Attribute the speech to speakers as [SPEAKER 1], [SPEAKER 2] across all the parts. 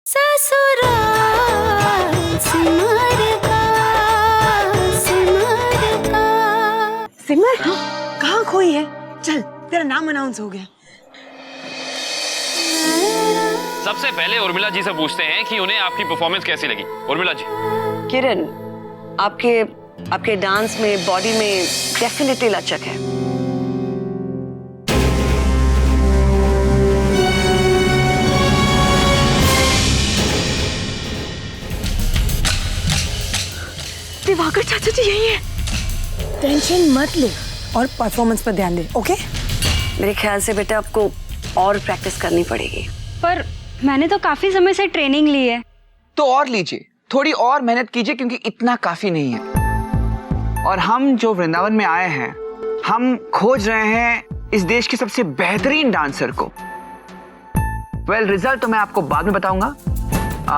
[SPEAKER 1] ससुराल सिमर का सिमर का।
[SPEAKER 2] सिमर कहाँ खोई है? चल तेरा नाम अनाउंस हो गया।
[SPEAKER 3] सबसे पहले उर्मिला जी से पूछते हैं कि उन्हें आपकी परफॉर्मेंस कैसी लगी। उर्मिला जी।
[SPEAKER 4] किरण, आपके डांस में, बॉडी में डेफिनेटली लचक है।
[SPEAKER 2] दिवाकर चाचा जी यही है। टेंशन मत ले और परफॉर्मेंस पर ध्यान दे, ओके?
[SPEAKER 4] मेरे ख्याल से बेटा आपको और प्रैक्टिस करनी पड़ेगी।
[SPEAKER 5] पर मैंने तो काफी समय से ट्रेनिंग ली है।
[SPEAKER 6] तो और लीजिए, थोड़ी और मेहनत कीजिए, क्योंकि इतना काफी नहीं है। और हम जो वृंदावन में आए हैं, हम खोज रहे हैं इस देश के सबसे बेहतरीन डांसर को। वेल, रिजल्ट तो मैं आपको बाद में बताऊंगा,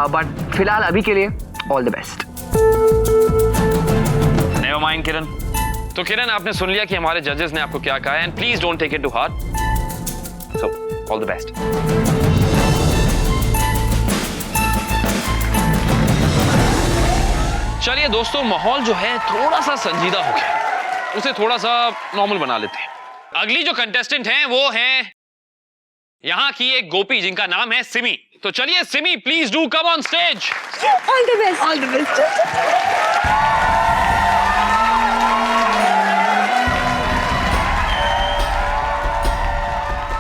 [SPEAKER 6] बट फिलहाल अभी के लिए all the best.
[SPEAKER 3] Never mind Kiran. तो किरण, आपने सुन लिया कि हमारे जजेस ने आपको क्या कहा है, and please don't take it to heart. So all the best. चलिए दोस्तों, माहौल जो है थोड़ा सा संजीदा हो गया, उसे थोड़ा सा नॉर्मल बना लेते हैं। अगली जो कंटेस्टेंट हैं वो हैं यहाँ की एक गोपी जिनका नाम है सिमी। तो चलिए Simi, please do come on stage.
[SPEAKER 2] All the best, all the best.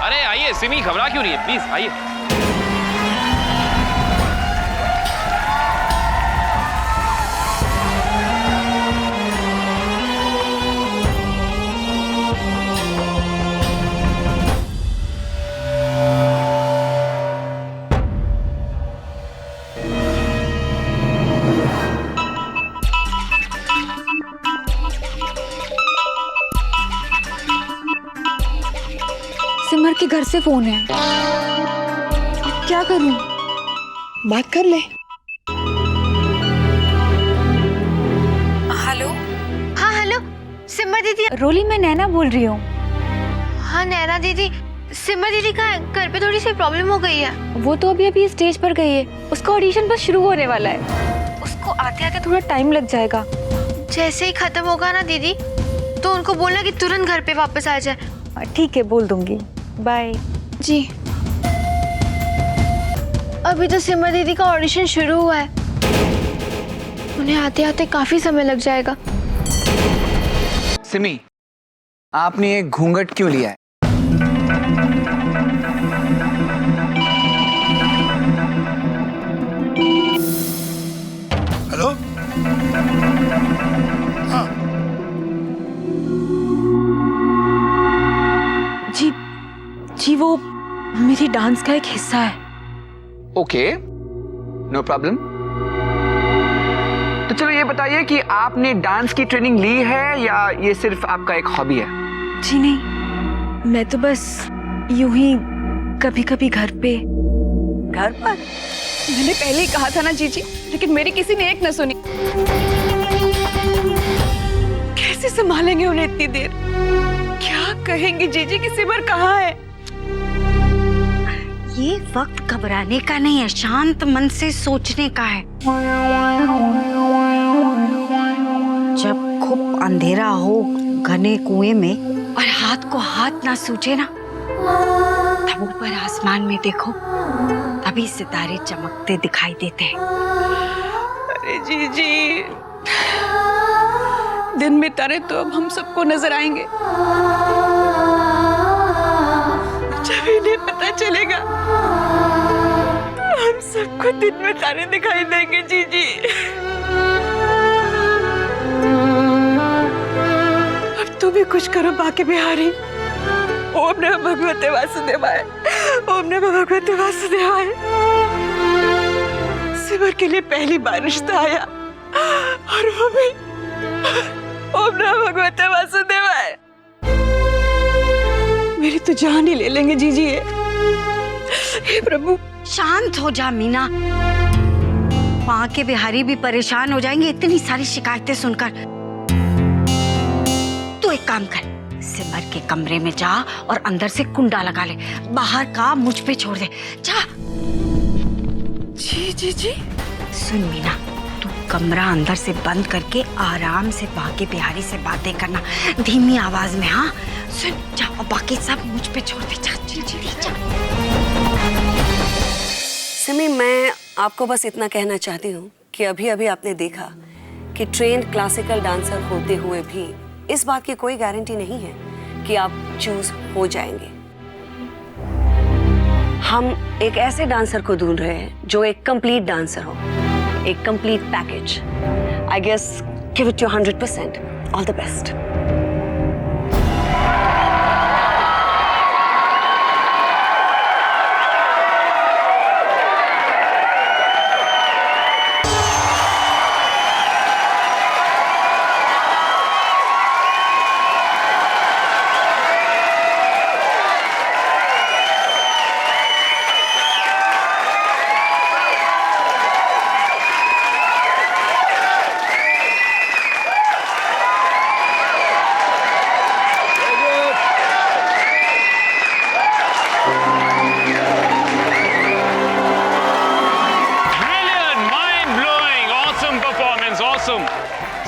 [SPEAKER 3] अरे आइए सिमी, घबरा क्यों रही है, प्लीज आइए।
[SPEAKER 5] सिमर के घर से फोन है, क्या करूं?
[SPEAKER 2] बात कर ले।
[SPEAKER 5] हेलो।
[SPEAKER 7] हाँ हेलो, सिमर दीदी।
[SPEAKER 5] रोली, मैं नैना बोल रही हूँ।
[SPEAKER 7] हाँ नैना दीदी, सिमर दीदी का घर पे थोड़ी सी प्रॉब्लम हो गई है।
[SPEAKER 5] वो तो अभी स्टेज पर गई है, उसका ऑडिशन बस शुरू होने वाला है, उसको आते आते थोड़ा टाइम लग जाएगा।
[SPEAKER 7] जैसे ही खत्म होगा ना दीदी, तो उनको बोलना कि तुरंत घर पे वापस आ जाए।
[SPEAKER 5] ठीक है, बोल दूंगी। बाय।
[SPEAKER 7] जी। अभी तो सिमर दीदी का ऑडिशन शुरू हुआ है, उन्हें आते आते काफी समय लग जाएगा।
[SPEAKER 6] सिमी, आपने एक घूंघट क्यों लिया है?
[SPEAKER 8] हेलो। हाँ,
[SPEAKER 2] जी वो मेरी डांस का एक हिस्सा है।
[SPEAKER 6] Okay, no problem. तो चलो ये बताइए कि आपने डांस की ट्रेनिंग ली है या ये सिर्फ आपका एक हॉबी है?
[SPEAKER 2] जी नहीं, मैं तो बस यूं ही कभी कभी घर पर। मैंने पहले ही कहा था ना जीजी, लेकिन मेरी किसी ने एक न सुनी। कैसे संभालेंगे उन्हें इतनी देर? क्या कहेंगे जीजी कि सिमर कहाँ है?
[SPEAKER 9] ये वक्त घबराने का नहीं है, शांत मन से सोचने का है। जब खूब अंधेरा हो घने कुएं में और हाथ को हाथ ना सूझे ना, तब ऊपर आसमान में देखो, तभी सितारे चमकते दिखाई देते हैं।
[SPEAKER 2] अरे जीजी, दिन में तारे तो अब हम सबको नजर आएंगे, जब इन्हें पता चलेगा हम सबको दिन में तारे दिखाई देंगे। जीजी, अब तुम भी कुछ करो बाकी बिहारी। ओम नमः भगवते वासुदेवाय, ओम नमः भगवते वासुदेवाय। सिमर के लिए पहली बार रिश्ता आया और वो भी ओम नमः भगवते वासुदेवाय। मेरी तो जान ही ले लेंगे जीजी ये। हे प्रभु।
[SPEAKER 9] शांत हो जा मीना, वहां के बिहारी भी परेशान हो जाएंगे इतनी सारी शिकायतें सुनकर। तू एक काम कर, सिमर के कमरे में जा और अंदर से कुंडा लगा ले, बाहर का मुझ पे छोड़ दे। जा
[SPEAKER 2] जी जी जी।
[SPEAKER 9] सुन मीना, तू कमरा अंदर से बंद करके आराम से बाकी बिहारी से बातें करना, धीमी आवाज में। हाँ सुन, जा, और बाकी सब मुझ पे छोड़ दे। जा जा।
[SPEAKER 4] सिमी, मैं आपको बस इतना कहना चाहती हूँ कि अभी अभी आपने देखा कि ट्रेन्ड क्लासिकल डांसर होते हुए भी इस बात की कोई गारंटी नहीं है कि आप चूज हो जाएंगे। हम एक ऐसे डांसर को ढूंढ रहे हैं जो एक कंप्लीट डांसर हो, एक complete package. I guess give it your 100%. All the best.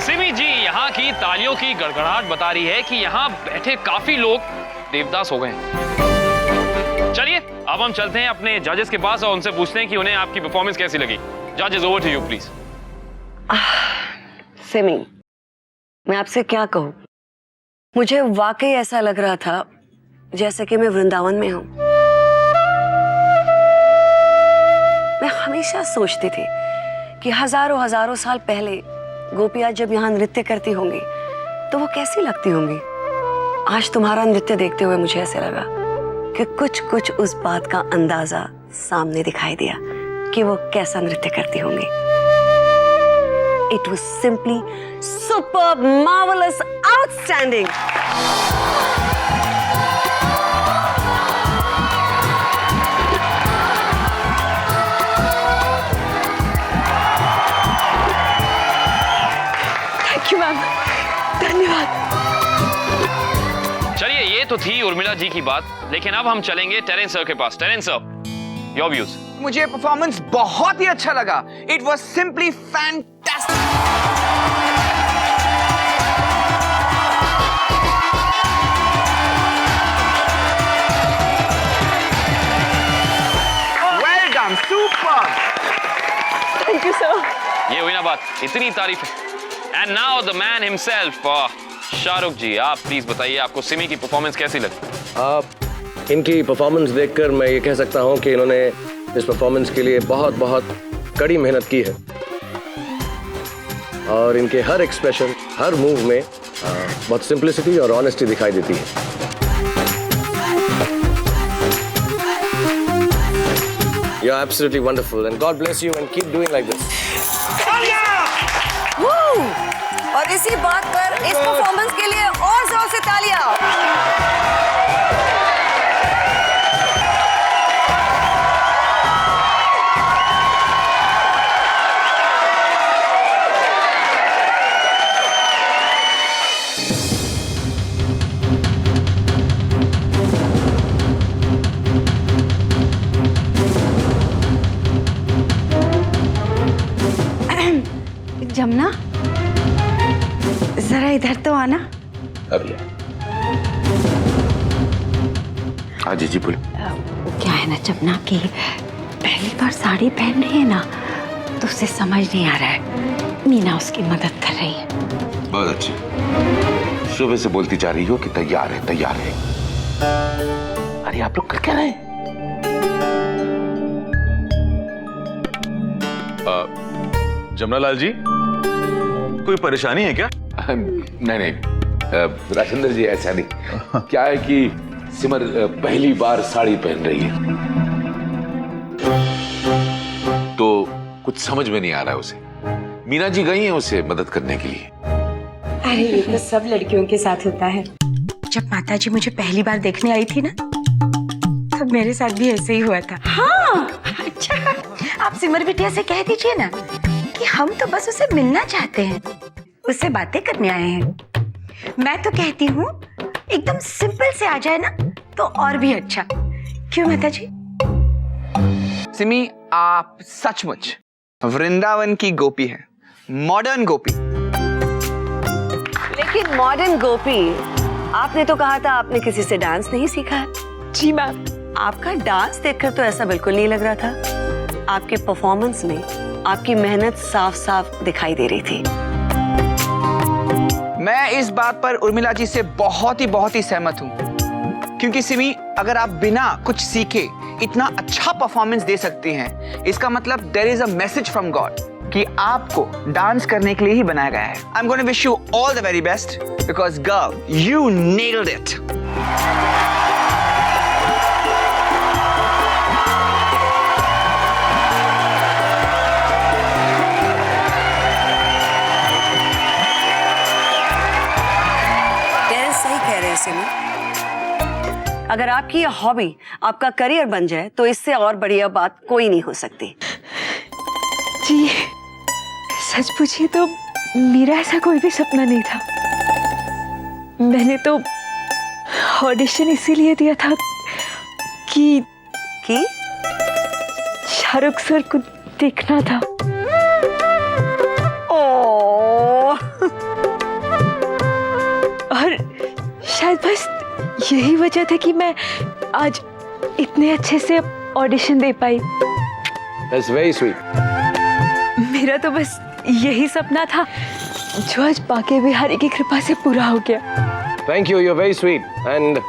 [SPEAKER 3] Simi ji, यहाँ की तालियों की गड़गड़ाहट बता रही है कि यहाँ बैठे काफी लोग देवदास हो गए हैं। चलिए अब हम चलते हैं अपने जजेस के पास और उनसे पूछते हैं कि उन्हें आपकी परफॉर्मेंस कैसी लगी। जजेस, over to you please.
[SPEAKER 4] Simi, मैं आपसे क्या कहूँ, मुझे वाकई ऐसा लग रहा था जैसे कि मैं वृंदावन में हूँ। मैं हमेशा सोचती थी कि हजारों हजारों साल पहले गोपियाँ जब यहाँ नृत्य करती होंगी तो वो कैसी लगती होंगी। आज तुम्हारा नृत्य देखते हुए मुझे ऐसे लगा कि कुछ कुछ उस बात का अंदाजा सामने दिखाई दिया कि वो कैसा नृत्य करती होंगी। It was simply superb, marvelous, outstanding.
[SPEAKER 2] Thank you ma'am, धन्यवाद।
[SPEAKER 3] चलिए, ये तो थी उर्मिला जी की बात, लेकिन अब हम चलेंगे टेरेंस सर के पास। Terence sir, your views.
[SPEAKER 6] मुझे परफॉर्मेंस बहुत ही अच्छा लगा। It was simply fantastic. Well done, super.
[SPEAKER 2] Thank you sir.
[SPEAKER 3] ये हुई ना बात, इतनी तारीफ है। And now the man himself, Shahrukh ji, आप प्लीज बताइए आपको सिमी की परफॉर्मेंस कैसी लगी?
[SPEAKER 8] इनकी परफॉर्मेंस देखकर मैं ये कह सकता हूँ कि इन्होंने इस परफॉर्मेंस के लिए बहुत बहुत कड़ी मेहनत की है और इनके हर एक्सप्रेशन, हर मूव में बहुत सिंपलिसिटी और ऑनेस्टी दिखाई देती है। You are absolutely wonderful and God bless you and keep doing like this.
[SPEAKER 4] और इसी बात पर इस परफॉर्मेंस के लिए और जोर से तालियां।
[SPEAKER 9] जमुना, जरा इधर तो आना।
[SPEAKER 10] अभी जी जी बोल।
[SPEAKER 9] क्या है ना जमुना कि पहली बार साड़ी पहन रही है ना, तो उसे समझ नहीं आ रहा है। मीना उसकी मदद कर रही है।
[SPEAKER 10] बहुत अच्छी। सुबह से बोलती जा रही हो कि तैयार है, तैयार है। अरे आप लोग कर क्या रहे हैं?
[SPEAKER 11] जमुना लाल जी, कोई परेशानी है क्या?
[SPEAKER 10] नहीं नहीं राजेंद्र जी, ऐसा नहीं। क्या है कि सिमर पहली बार साड़ी पहन रही है तो कुछ समझ में नहीं आ रहा है उसे। मीना जी गई हैं उसे मदद करने के लिए।
[SPEAKER 9] अरे ये तो सब लड़कियों के साथ होता है। जब माताजी मुझे पहली बार देखने आई थी ना, तब मेरे साथ भी ऐसे ही हुआ था। हाँ, अच्छा, आप सिमर बिटिया से कह दीजिए ना कि हम तो बस उसे मिलना चाहते हैं, उससे बातें करने आए हैं। मैं तो कहती हूँ एकदम सिंपल से आ जाए ना तो और भी अच्छा। क्यों माताजी?
[SPEAKER 6] सिमी, आप सचमुच वृंदावन की गोपी है, मॉडर्न गोपी।
[SPEAKER 4] लेकिन मॉडर्न गोपी, आपने तो कहा था आपने किसी से डांस नहीं सीखा है।
[SPEAKER 2] जी मैम।
[SPEAKER 4] आपका डांस देखकर तो ऐसा बिल्कुल नहीं लग रहा था। आपके परफॉर्मेंस में आपकी मेहनत साफ साफ दिखाई दे रही थी।
[SPEAKER 6] मैं इस बात पर उर्मिला जी से बहुत ही सहमत हूँ, क्योंकि सिमी, अगर आप बिना कुछ सीखे इतना अच्छा परफॉर्मेंस दे सकती हैं, इसका मतलब there is a message from God कि आपको डांस करने के लिए ही बनाया गया है। I am gonna wish you all the very best, because girl, you nailed it.
[SPEAKER 4] सही कह रहे हैं सिमी। अगर आपकी ये हॉबी आपका करियर बन जाए तो इससे और बढ़िया बात कोई नहीं हो सकती।
[SPEAKER 2] जी, सच पूछिए तो मेरा ऐसा कोई भी सपना नहीं था। मैंने तो ऑडिशन इसीलिए दिया था कि शाहरुख सर को देखना था। और शायद बस यही वजह था कि मैं आज इतने अच्छे से audition they pi.
[SPEAKER 8] That's very sweet.
[SPEAKER 2] मेरा तो बस यही सपना था जो आज बाके बिहारी की कृपा से पूरा हो गया।
[SPEAKER 8] Thank you, you're very sweet and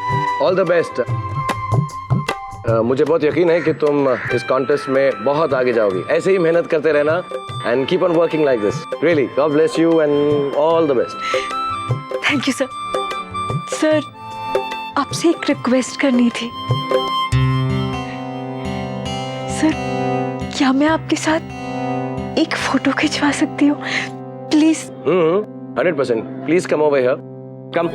[SPEAKER 8] all the best. मुझे बहुत यकीन है कि तुम इस कॉन्टेस्ट में बहुत आगे जाओगी। ऐसे ही मेहनत करते रहना and keep on working like this. Really, God bless you and all the best.
[SPEAKER 2] Thank you sir. Sir, आपसे एक रिक्वेस्ट करनी थी। सर, क्या मैं आपके साथ एक फोटो खिंचवा सकती हूँ please?
[SPEAKER 8] 100%. Please come over here. Come.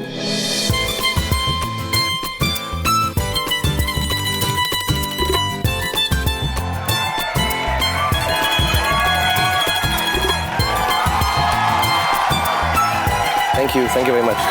[SPEAKER 8] Thank you very much.